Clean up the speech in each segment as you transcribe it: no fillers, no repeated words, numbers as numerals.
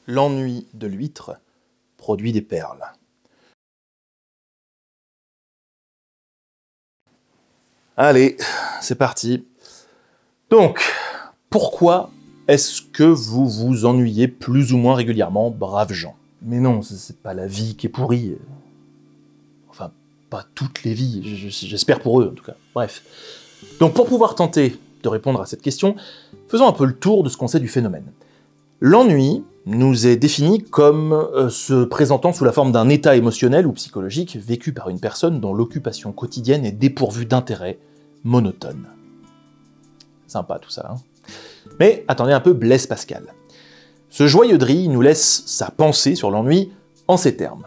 L'ennui de l'huître produit des perles. Allez, c'est parti. Donc, pourquoi est-ce que vous vous ennuyez plus ou moins régulièrement, braves gens? Mais non, c'est pas la vie qui est pourrie. Enfin, pas toutes les vies, j'espère pour eux en tout cas. Bref. Donc pour pouvoir tenter de répondre à cette question, faisons un peu le tour de ce qu'on sait du phénomène. L'ennui nous est défini comme se présentant sous la forme d'un état émotionnel ou psychologique vécu par une personne dont l'occupation quotidienne est dépourvue d'intérêt, monotone. Sympa tout ça, hein? Mais attendez un peu Blaise Pascal. Ce joyeux drille nous laisse sa pensée sur l'ennui en ces termes.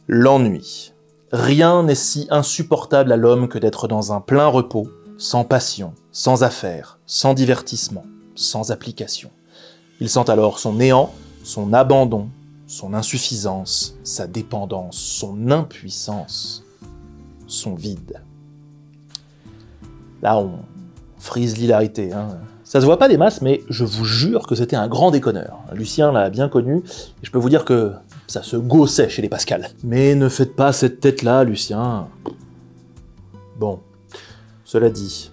L'ennui. Rien n'est si insupportable à l'homme que d'être dans un plein repos, sans passion, sans affaires, sans divertissement, sans application. Il sent alors son néant, son abandon, son insuffisance, sa dépendance, son impuissance, son vide. Là, on frise l'hilarité, hein. Ça se voit pas des masses, mais je vous jure que c'était un grand déconneur. Lucien l'a bien connu, et je peux vous dire que ça se gaussait chez les Pascal. Mais ne faites pas cette tête-là, Lucien. Bon, cela dit,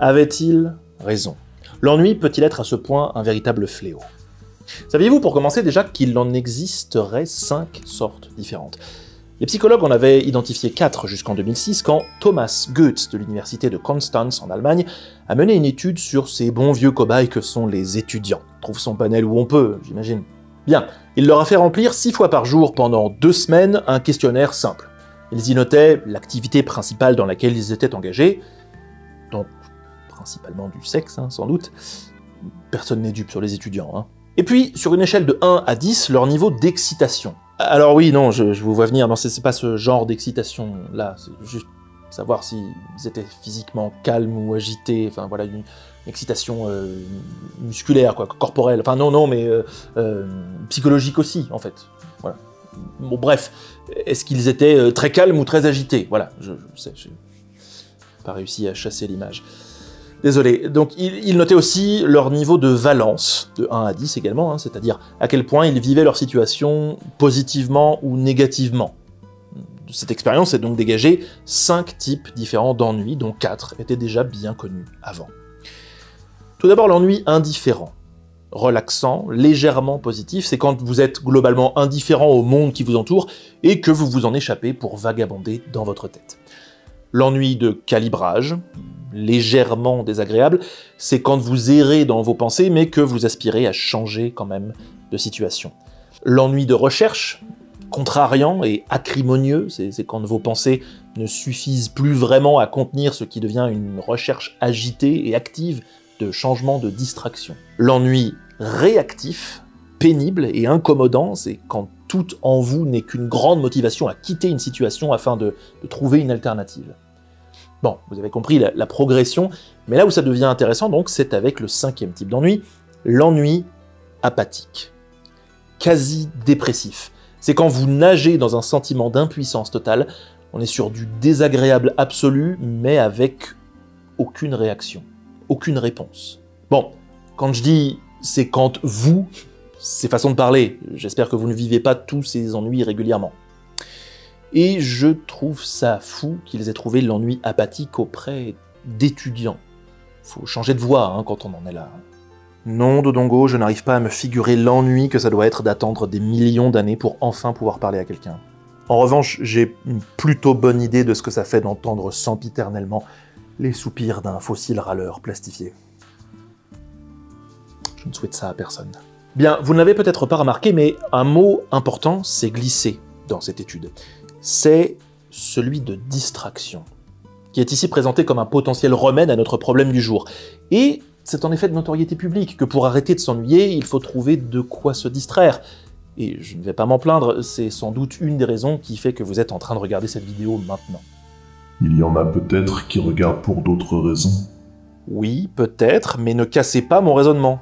avait-il raison? L'ennui peut-il être à ce point un véritable fléau? Saviez-vous pour commencer déjà qu'il en existerait 5 sortes différentes? Les psychologues en avaient identifié 4 jusqu'en 2006 quand Thomas Goetz de l'université de Constance en Allemagne a mené une étude sur ces bons vieux cobayes que sont les étudiants. On trouve son panel où on peut, j'imagine. Bien, il leur a fait remplir 6 fois par jour pendant 2 semaines un questionnaire simple. Ils y notaient l'activité principale dans laquelle ils étaient engagés, donc principalement du sexe, hein, sans doute. Personne n'est dupe sur les étudiants, hein. Et puis, sur une échelle de 1 à 10, leur niveau d'excitation. Alors oui, non, je vous vois venir, non, c'est pas ce genre d'excitation-là, c'est juste savoir s'ils étaient physiquement calmes ou agités, enfin voilà, une excitation musculaire, quoi, corporelle, enfin non, mais psychologique aussi, en fait. Voilà. Bon, bref, est-ce qu'ils étaient très calmes ou très agités? Voilà, je sais, j'ai pas réussi à chasser l'image. Désolé. Donc, ils notaient aussi leur niveau de valence, de 1 à 10 également, hein, c'est-à-dire à quel point ils vivaient leur situation positivement ou négativement. Cette expérience a donc dégagé 5 types différents d'ennuis, dont 4 étaient déjà bien connus avant. Tout d'abord, l'ennui indifférent. Relaxant, légèrement positif, c'est quand vous êtes globalement indifférent au monde qui vous entoure et que vous vous en échappez pour vagabonder dans votre tête. L'ennui de calibrage, légèrement désagréable, c'est quand vous errez dans vos pensées, mais que vous aspirez à changer quand même de situation. L'ennui de recherche, contrariant et acrimonieux, c'est quand vos pensées ne suffisent plus vraiment à contenir ce qui devient une recherche agitée et active de changement de distraction. L'ennui réactif, pénible et incommodant, c'est quand tout en vous n'est qu'une grande motivation à quitter une situation afin de trouver une alternative. Bon, vous avez compris la progression, mais là où ça devient intéressant, donc, c'est avec le 5e type d'ennui, l'ennui apathique, quasi dépressif. C'est quand vous nagez dans un sentiment d'impuissance totale, on est sur du désagréable absolu, mais avec aucune réaction, aucune réponse. Bon, quand je dis c'est quand vous, c'est façon de parler, j'espère que vous ne vivez pas tous ces ennuis régulièrement. Et je trouve ça fou qu'ils aient trouvé l'ennui apathique auprès d'étudiants. Faut changer de voix hein, quand on en est là. Non, Dodongo, je n'arrive pas à me figurer l'ennui que ça doit être d'attendre des millions d'années pour enfin pouvoir parler à quelqu'un. En revanche, j'ai une plutôt bonne idée de ce que ça fait d'entendre sempiternellement les soupirs d'un fossile râleur plastifié. Je ne souhaite ça à personne. Bien, vous ne l'avez peut-être pas remarqué, mais un mot important s'est glissé dans cette étude. C'est celui de distraction, qui est ici présenté comme un potentiel remède à notre problème du jour. Et c'est en effet de notoriété publique que pour arrêter de s'ennuyer, il faut trouver de quoi se distraire. Et je ne vais pas m'en plaindre, c'est sans doute une des raisons qui fait que vous êtes en train de regarder cette vidéo maintenant. Il y en a peut-être qui regardent pour d'autres raisons. Oui, peut-être, mais ne cassez pas mon raisonnement.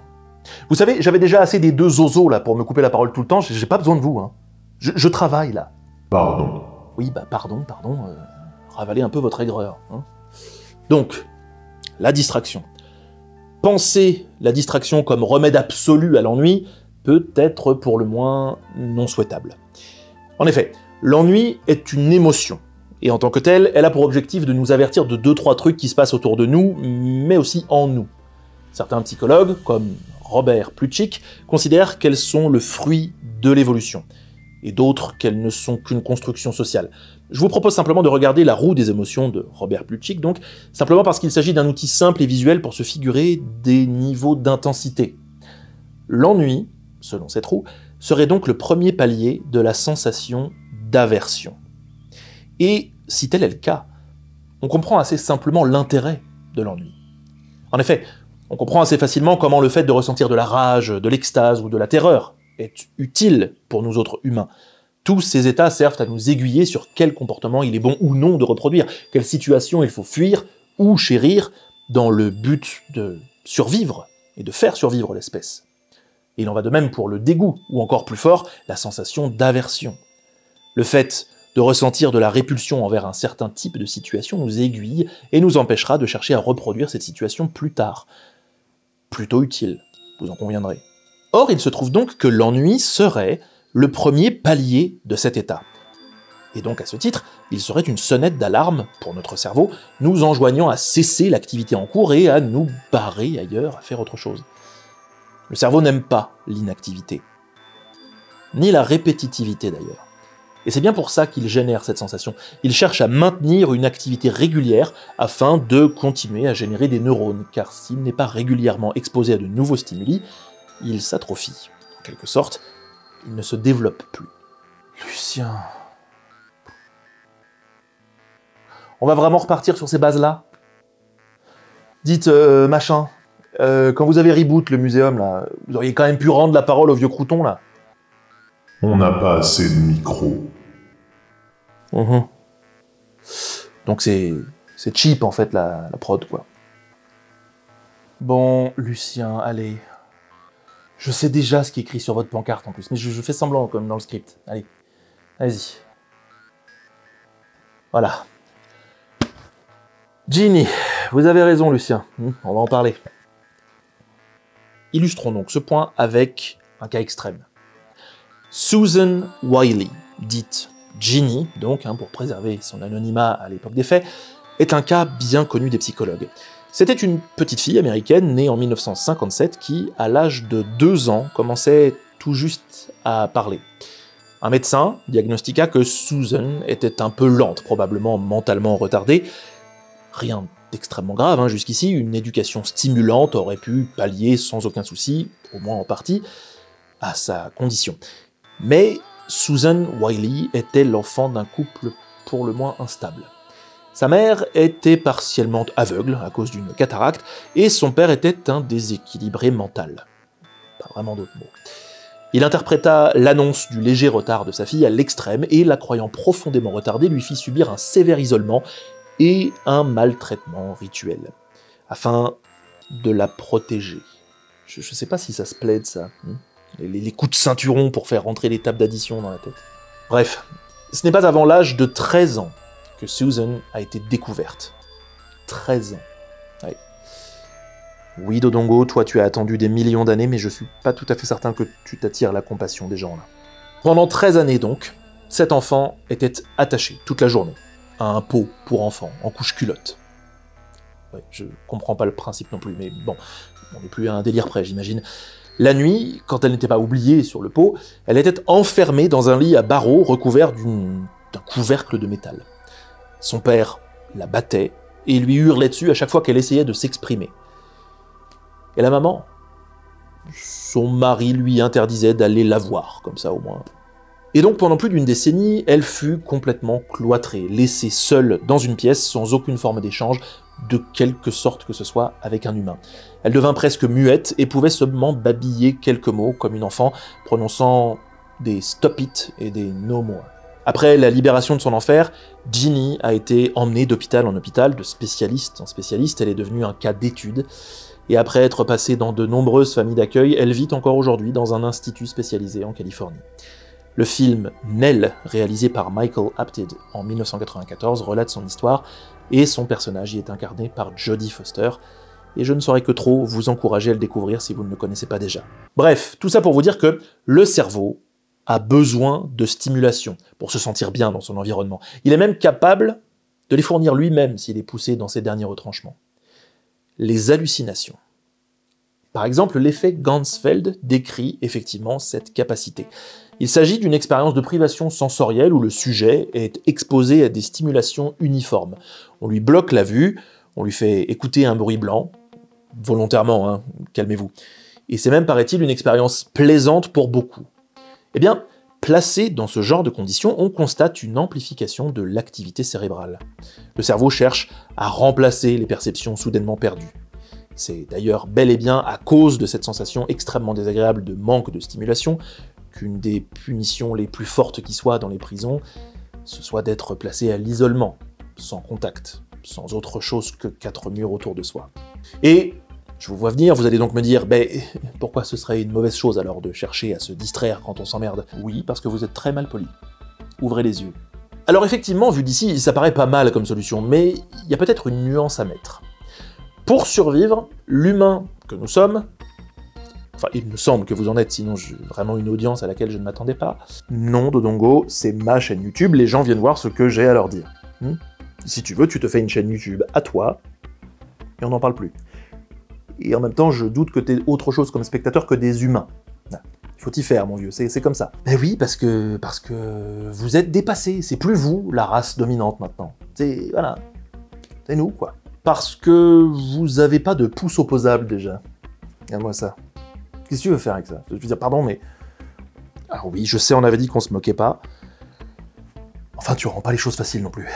Vous savez, j'avais déjà assez des deux zozos là pour me couper la parole tout le temps, j'ai pas besoin de vous. Hein. Je travaille là. Pardon. Oui, bah pardon, ravalez un peu votre aigreur. Hein. Donc, la distraction. Penser la distraction comme remède absolu à l'ennui peut être pour le moins non souhaitable. En effet, l'ennui est une émotion, et en tant que telle, elle a pour objectif de nous avertir de 2-3 trucs qui se passent autour de nous, mais aussi en nous. Certains psychologues, comme Robert Plutchik, considèrent qu'elles sont le fruit de l'évolution, et d'autres qu'elles ne sont qu'une construction sociale. Je vous propose simplement de regarder La roue des émotions de Robert Plutchik, donc, simplement parce qu'il s'agit d'un outil simple et visuel pour se figurer des niveaux d'intensité. L'ennui, selon cette roue, serait donc le premier palier de la sensation d'aversion. Et si tel est le cas, on comprend assez simplement l'intérêt de l'ennui. En effet, on comprend assez facilement comment le fait de ressentir de la rage, de l'extase ou de la terreur est utile pour nous autres humains. Tous ces états servent à nous aiguiller sur quel comportement il est bon ou non de reproduire, quelle situation il faut fuir ou chérir dans le but de survivre et de faire survivre l'espèce. Et il en va de même pour le dégoût, ou encore plus fort, la sensation d'aversion. Le fait de ressentir de la répulsion envers un certain type de situation nous aiguille et nous empêchera de chercher à reproduire cette situation plus tard. Plutôt utile, vous en conviendrez. Or, il se trouve donc que l'ennui serait le premier palier de cet état. Et donc, à ce titre, il serait une sonnette d'alarme pour notre cerveau, nous enjoignant à cesser l'activité en cours et à nous barrer ailleurs, à faire autre chose. Le cerveau n'aime pas l'inactivité, ni la répétitivité d'ailleurs. Et c'est bien pour ça qu'il génère cette sensation. Il cherche à maintenir une activité régulière afin de continuer à générer des neurones, car s'il n'est pas régulièrement exposé à de nouveaux stimuli, il s'atrophie. En quelque sorte, il ne se développe plus. Lucien... On va vraiment repartir sur ces bases-là? Dites, machin, quand vous avez reboot le muséum, là, vous auriez quand même pu rendre la parole au vieux crouton, là. On n'a pas assez de micros. Donc c'est cheap, en fait, la prod, quoi. Bon, Lucien, allez. Je sais déjà ce qui est écrit sur votre pancarte, en plus, mais je fais semblant, comme dans le script. Allez, allez-y. Voilà. Ginny, vous avez raison, Lucien. On va en parler. Illustrons donc ce point avec un cas extrême. Susan Wiley, dite Ginny, donc, pour préserver son anonymat à l'époque des faits, est un cas bien connu des psychologues. C'était une petite fille américaine née en 1957 qui, à l'âge de 2 ans, commençait tout juste à parler. Un médecin diagnostiqua que Susan était un peu lente, probablement mentalement retardée. Rien d'extrêmement grave jusqu'ici, une éducation stimulante aurait pu pallier sans aucun souci, au moins en partie, à sa condition. Mais Susan Wiley était l'enfant d'un couple pour le moins instable. Sa mère était partiellement aveugle à cause d'une cataracte, et son père était un déséquilibré mental. Pas vraiment d'autres mots. Il interpréta l'annonce du léger retard de sa fille à l'extrême, et la croyant profondément retardée, lui fit subir un sévère isolement et un maltraitement rituel, afin de la protéger. Je sais pas si ça se plaide, ça. Les coups de ceinturon pour faire rentrer les tables d'addition dans la tête. Bref, ce n'est pas avant l'âge de 13 ans que Susan a été découverte. 13 ans. Ouais. Oui, Dodongo, toi tu as attendu des millions d'années, mais je suis pas tout à fait certain que tu t'attires la compassion des gens là. Pendant 13 années donc, cet enfant était attaché toute la journée à un pot pour enfants, en couche culotte. Ouais, je comprends pas le principe non plus, mais bon, on n'est plus à un délire près, j'imagine. La nuit, quand elle n'était pas oubliée sur le pot, elle était enfermée dans un lit à barreaux recouvert d'un couvercle de métal. Son père la battait et lui hurlait dessus à chaque fois qu'elle essayait de s'exprimer. Et la maman, son mari lui interdisait d'aller la voir, comme ça au moins. Et donc pendant plus d'une décennie, elle fut complètement cloîtrée, laissée seule dans une pièce sans aucune forme d'échange, de quelque sorte que ce soit avec un humain. Elle devint presque muette et pouvait seulement babiller quelques mots comme une enfant, prononçant des « stop it » et des « no more ». Après la libération de son enfer, Ginny a été emmenée d'hôpital en hôpital, de spécialiste en spécialiste, elle est devenue un cas d'étude, et après être passée dans de nombreuses familles d'accueil, elle vit encore aujourd'hui dans un institut spécialisé en Californie. Le film Nell, réalisé par Michael Apted en 1994, relate son histoire, et son personnage y est incarné par Jodie Foster, et je ne saurais que trop vous encourager à le découvrir si vous ne le connaissez pas déjà. Bref, tout ça pour vous dire que le cerveau a besoin de stimulation pour se sentir bien dans son environnement. Il est même capable de les fournir lui-même s'il est poussé dans ses derniers retranchements. Les hallucinations. Par exemple, l'effet Ganzfeld décrit effectivement cette capacité. Il s'agit d'une expérience de privation sensorielle où le sujet est exposé à des stimulations uniformes. On lui bloque la vue, on lui fait écouter un bruit blanc, volontairement, hein, calmez-vous. Et c'est même, paraît-il, une expérience plaisante pour beaucoup. Eh bien, placé dans ce genre de conditions, on constate une amplification de l'activité cérébrale. Le cerveau cherche à remplacer les perceptions soudainement perdues. C'est d'ailleurs bel et bien à cause de cette sensation extrêmement désagréable de manque de stimulation qu'une des punitions les plus fortes qui soient dans les prisons, ce soit d'être placé à l'isolement, sans contact, sans autre chose que 4 murs autour de soi. Et je vous vois venir, vous allez donc me dire, pourquoi ce serait une mauvaise chose alors de chercher à se distraire quand on s'emmerde? Oui, parce que vous êtes très mal poli. Ouvrez les yeux. Alors effectivement, vu d'ici, ça paraît pas mal comme solution, mais il y a peut-être une nuance à mettre. Pour survivre, l'humain que nous sommes, enfin il me semble que vous en êtes, sinon j'ai vraiment une audience à laquelle je ne m'attendais pas. Non, Dodongo, c'est ma chaîne YouTube, les gens viennent voir ce que j'ai à leur dire. Si tu veux, tu te fais une chaîne YouTube à toi, et on n'en parle plus. Et en même temps, je doute que t'aies autre chose comme spectateur que des humains. Il faut y faire, mon vieux, c'est comme ça. Ben oui, parce que vous êtes dépassés, c'est plus vous, la race dominante, maintenant. Voilà, c'est nous, quoi. Parce que vous avez pas de pouce opposable, déjà. Regarde-moi ça. Qu'est-ce que tu veux faire avec ça? Je veux dire, pardon, mais... Alors oui, je sais, on avait dit qu'on se moquait pas. Enfin, tu rends pas les choses faciles non plus.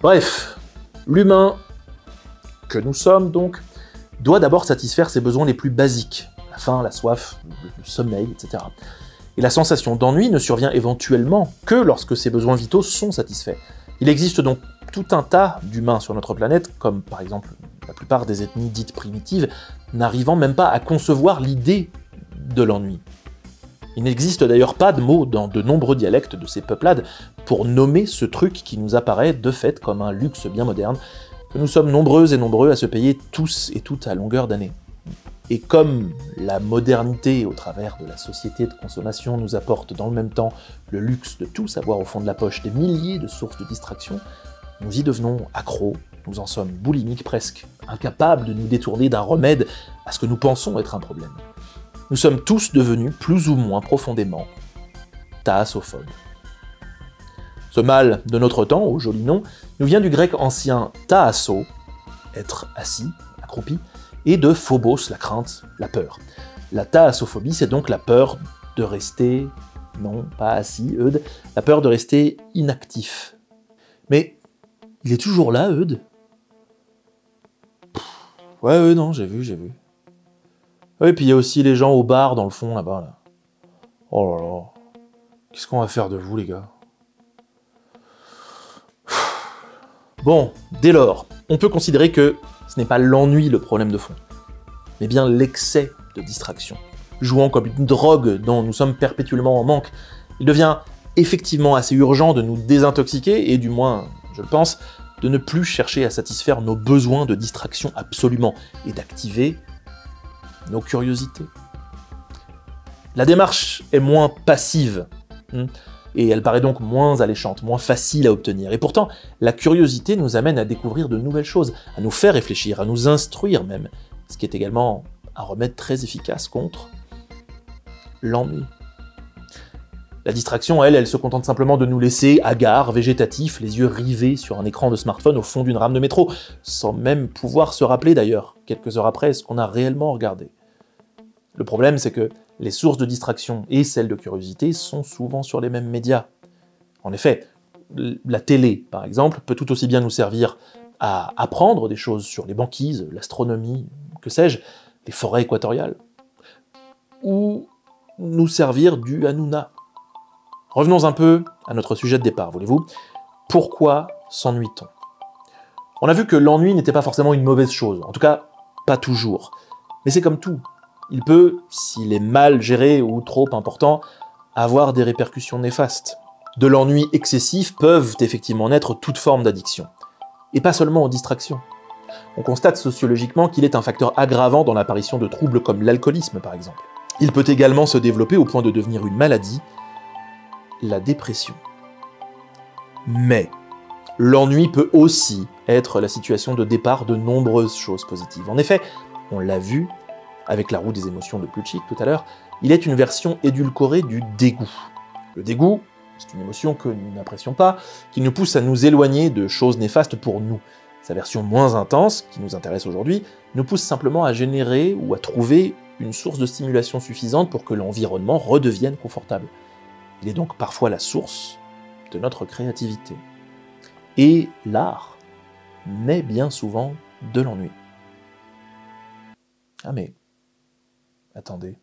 Bref, l'humain que nous sommes, donc, doit d'abord satisfaire ses besoins les plus basiques, la faim, la soif, le sommeil, etc. Et la sensation d'ennui ne survient éventuellement que lorsque ces besoins vitaux sont satisfaits. Il existe donc tout un tas d'humains sur notre planète, comme par exemple la plupart des ethnies dites primitives, n'arrivant même pas à concevoir l'idée de l'ennui. Il n'existe d'ailleurs pas de mots dans de nombreux dialectes de ces peuplades pour nommer ce truc qui nous apparaît de fait comme un luxe bien moderne, que nous sommes nombreux et nombreux à se payer tous et toutes à longueur d'année. Et comme la modernité, au travers de la société de consommation, nous apporte dans le même temps le luxe de tous avoir au fond de la poche des milliers de sources de distraction, nous y devenons accros, nous en sommes boulimiques presque, incapables de nous détourner d'un remède à ce que nous pensons être un problème. Nous sommes tous devenus plus ou moins profondément thaasophobes. Ce mal de notre temps, au joli nom, nous vient du grec ancien thaasso, être assis, accroupi, et de phobos, la crainte, la peur. La thaassophobie, c'est donc la peur de rester, non, pas assis, Eudes, la peur de rester inactif. Mais il est toujours là, Eudes? Ouais, non, j'ai vu. Ouais, puis il y a aussi les gens au bar dans le fond, là-bas, là. Oh là là, qu'est-ce qu'on va faire de vous, les gars? Bon, dès lors, on peut considérer que ce n'est pas l'ennui le problème de fond, mais bien l'excès de distraction. Jouant comme une drogue dont nous sommes perpétuellement en manque, il devient effectivement assez urgent de nous désintoxiquer, et du moins, je le pense, de ne plus chercher à satisfaire nos besoins de distraction absolument, et d'activer nos curiosités. La démarche est moins passive, et elle paraît donc moins alléchante, moins facile à obtenir. Et pourtant, la curiosité nous amène à découvrir de nouvelles choses, à nous faire réfléchir, à nous instruire même, ce qui est également un remède très efficace contre l'ennui. La distraction, elle se contente simplement de nous laisser hagards, végétatifs, les yeux rivés sur un écran de smartphone au fond d'une rame de métro, sans même pouvoir se rappeler d'ailleurs, quelques heures après, ce qu'on a réellement regardé. Le problème, c'est que les sources de distraction et celles de curiosité sont souvent sur les mêmes médias. En effet, la télé, par exemple, peut tout aussi bien nous servir à apprendre des choses sur les banquises, l'astronomie, que sais-je, les forêts équatoriales, ou nous servir du Hanouna. Revenons un peu à notre sujet de départ, voulez-vous? Pourquoi s'ennuie-t-on? On a vu que l'ennui n'était pas forcément une mauvaise chose, en tout cas, pas toujours. Mais c'est comme tout. Il peut, s'il est mal géré ou trop important, avoir des répercussions néfastes. De l'ennui excessif peuvent effectivement naître toute forme d'addiction. Et pas seulement aux distractions. On constate sociologiquement qu'il est un facteur aggravant dans l'apparition de troubles comme l'alcoolisme par exemple. Il peut également se développer au point de devenir une maladie, la dépression. Mais l'ennui peut aussi être la situation de départ de nombreuses choses positives. En effet, on l'a vu avec la roue des émotions de Plutchik tout à l'heure, il est une version édulcorée du dégoût. Le dégoût, c'est une émotion que nous n'apprécions pas, qui nous pousse à nous éloigner de choses néfastes pour nous. Sa version moins intense, qui nous intéresse aujourd'hui, nous pousse simplement à générer ou à trouver une source de stimulation suffisante pour que l'environnement redevienne confortable. Il est donc parfois la source de notre créativité. Et l'art naît bien souvent de l'ennui. Ah mais, attendez.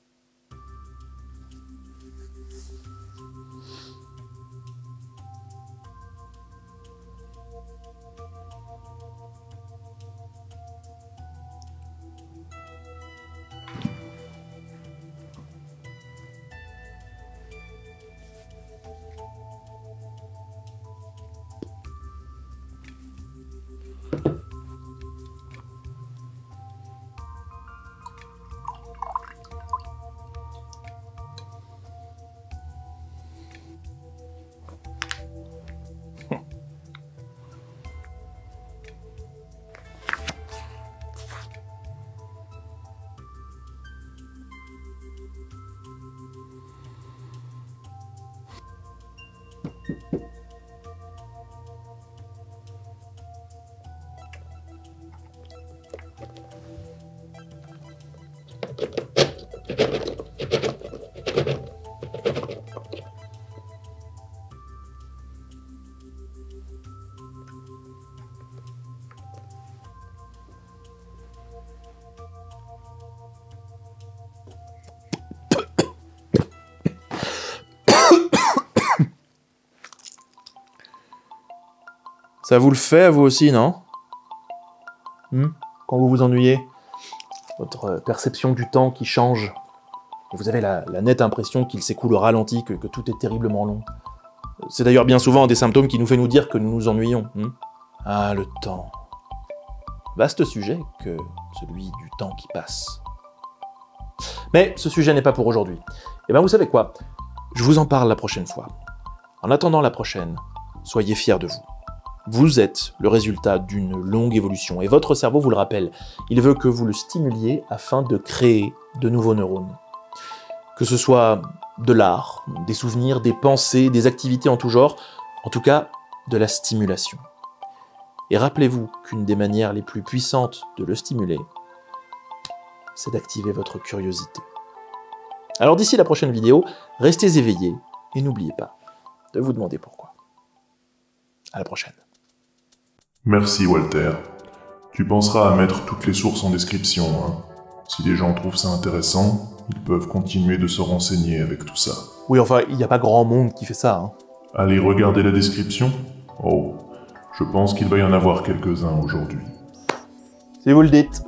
Ça vous le fait à vous aussi, non? Quand vous vous ennuyez, votre perception du temps qui change, et vous avez la nette impression qu'il s'écoule au ralenti, que tout est terriblement long. C'est d'ailleurs bien souvent un des symptômes qui nous fait nous dire que nous nous ennuyons. Ah, le temps. Vaste sujet que celui du temps qui passe. Mais ce sujet n'est pas pour aujourd'hui. Eh bien, vous savez quoi? Je vous en parle la prochaine fois. En attendant la prochaine, soyez fiers de vous. Vous êtes le résultat d'une longue évolution, et votre cerveau vous le rappelle. Il veut que vous le stimuliez afin de créer de nouveaux neurones. Que ce soit de l'art, des souvenirs, des pensées, des activités en tout genre, en tout cas, de la stimulation. Et rappelez-vous qu'une des manières les plus puissantes de le stimuler, c'est d'activer votre curiosité. Alors d'ici la prochaine vidéo, restez éveillés et n'oubliez pas de vous demander pourquoi. À la prochaine. Merci Walter. Tu penseras à mettre toutes les sources en description, hein. Si les gens trouvent ça intéressant, ils peuvent continuer de se renseigner avec tout ça. Oui, enfin, il n'y a pas grand monde qui fait ça, hein. Allez regarder la description. Oh, je pense qu'il va y en avoir quelques-uns aujourd'hui. Si vous le dites.